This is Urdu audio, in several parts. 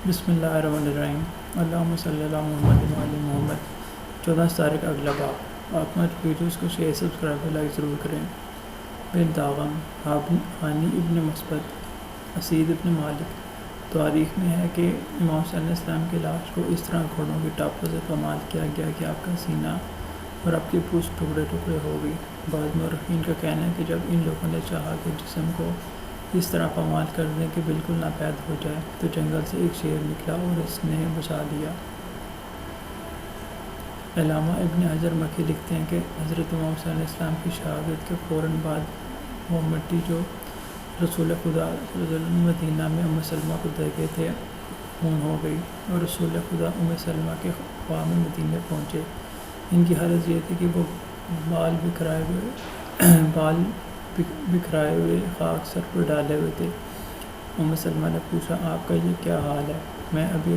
بسم اللہ الرحمن الرحیم۔ اللہم صلی اللہ محمد وعلی محمد۔ 14 تاریخ اگلا باب۔ آپ ہمارے ویڈیوز کو شیئر سبسکرائب لائک ضرور کریں۔ بن داغم حانی ابن مثبت اسید ابن مالک۔ تاریخ میں ہے کہ امام صلی اللہ علیہ وسلم کی لاش کو اس طرح گھوڑوں کی ٹاپوں سے پامال کیا گیا کہ آپ کا سینہ اور آپ کی پوچھ ٹکڑے ٹکڑے ہو گئی۔ بعض مورخین کا کہنا ہے کہ جب ان لوگوں نے چاہا کہ جسم کو اس طرح پامال کر دیں کہ بالکل ناپید ہو جائے تو جنگل سے ایک شیر نکلا اور اس نے بچا لیا۔ علامہ ابن حجر مکی لکھتے ہیں کہ حضرت امام صلی اللہ علیہ وسلم کی شہادت کے فوراً بعد وہ مٹی جو رسول خدا صلی اللہ علیہ وسلم مدینہ میں ام سلمہ کو دے گئے تھے خون ہو گئی اور رسول خدا ام سلمہ کے خواہ میں مدینے پہنچے۔ ان کی حالت یہ تھی کہ وہ بال بکھرائے ہوئے خاک سر پر ڈالے ہوئے تھے۔ ام سلمہ نے پوچھا آپ کا یہ کیا حال ہے؟ میں ابھی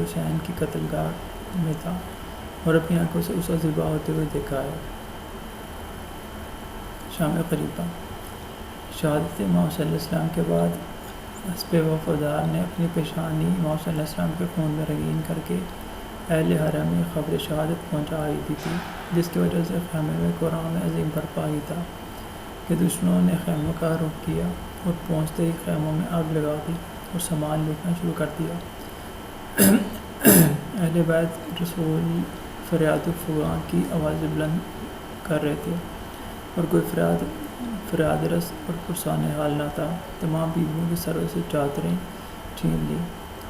حسین کی قتل گاہ میں تھا اور اپنی آنکھوں سے اسے ذبح ہوتے ہوئے دیکھا ہے۔ شام قریبہ۔ شہادت امام صلی اللہ علیہ وسلم کے بعد حسب وفادار نے اپنی پیشانی امام صلی اللہ علیہ وسلم کے خون میں رنگین کر کے اہل حرم میں خبر شہادت پہنچائی دی تھی، جس کی وجہ سے خیمے میں قرآن عظیم برپا ہی تھا کہ دشمنوں نے خیموں کا رخ کیا اور پہنچتے ہی خیموں میں آگ لگا دی اور سامان لوٹنا شروع کر دیا۔ اہل بیت رسول فریاد فغاں کی آوازیں بلند کر رہے تھے اور کوئی فریاد رس اور پرسان حال نہ تھا۔ تمام بیویوں کے سروں سے چادریں چھین لی،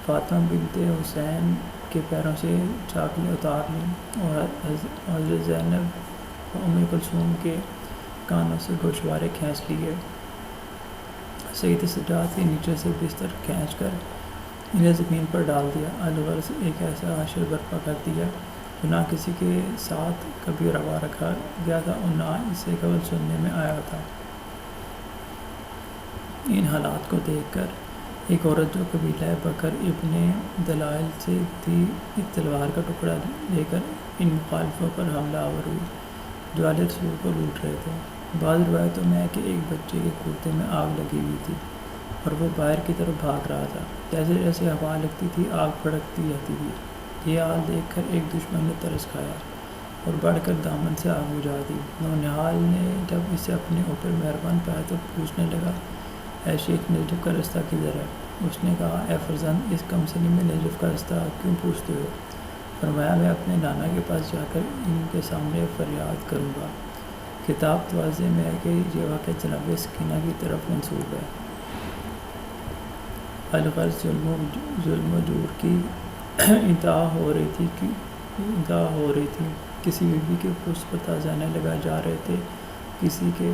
فاطمہ بنت حسین کے پیروں سے چاکلیں اتار لیں اور حضرت زینب و ام کلثوم کے کانوں سے گوشوارے کھینچ لیے۔ سید سجاد کے نیچے سے بستر کھینچ کر انہیں زمین پر ڈال دیا، الغرض ایک ایسا حشر برپا کر دیا جو نہ کسی کے ساتھ کبھی روا رکھا گیا تھا اور نہ اسے قبل سننے میں آیا تھا۔ ان حالات کو دیکھ کر ایک عورت جو قبیلہ بکر ابن دلائل سے تھی ایک تلوار کا ٹکڑا لے کر ان مخالفوں پر حملہ آور ہوئی جو آل رسول کو لوٹ رہے تھے۔ بعض روایتوں میں ہے کہ ایک بچے کے کرتے میں آگ لگی ہوئی تھی اور وہ باہر کی طرف بھاگ رہا تھا۔ جیسے جیسے ہوا لگتی تھی آگ بھڑکتی جاتی تھی۔ یہ حال دیکھ کر ایک دشمن نے ترس کھایا اور بڑھ کر دامن سے آگ بجھا دی۔ نونہال نے جب اسے اپنے اوپر مہربان پایا تو پوچھنے لگا اے شیخ نجف کا رستہ کدھر ہے؟ اس نے کہا اے فرزند اس کم سنی میں نجف کا رستہ کیوں پوچھتے ہو؟ فرمایا میں اپنے نانا کے پاس جا کر ان کے سامنے فریاد کروں گا۔ کتاب توازے میں ہے کہ یہ واقعہ جناب سکینہ کی طرف منسوب ہے۔ الغرض ظلم و جور کی انتہا ہو رہی تھی۔ کسی بیوی کے پشت پر تازیانے لگائے جا رہے تھے، کسی کے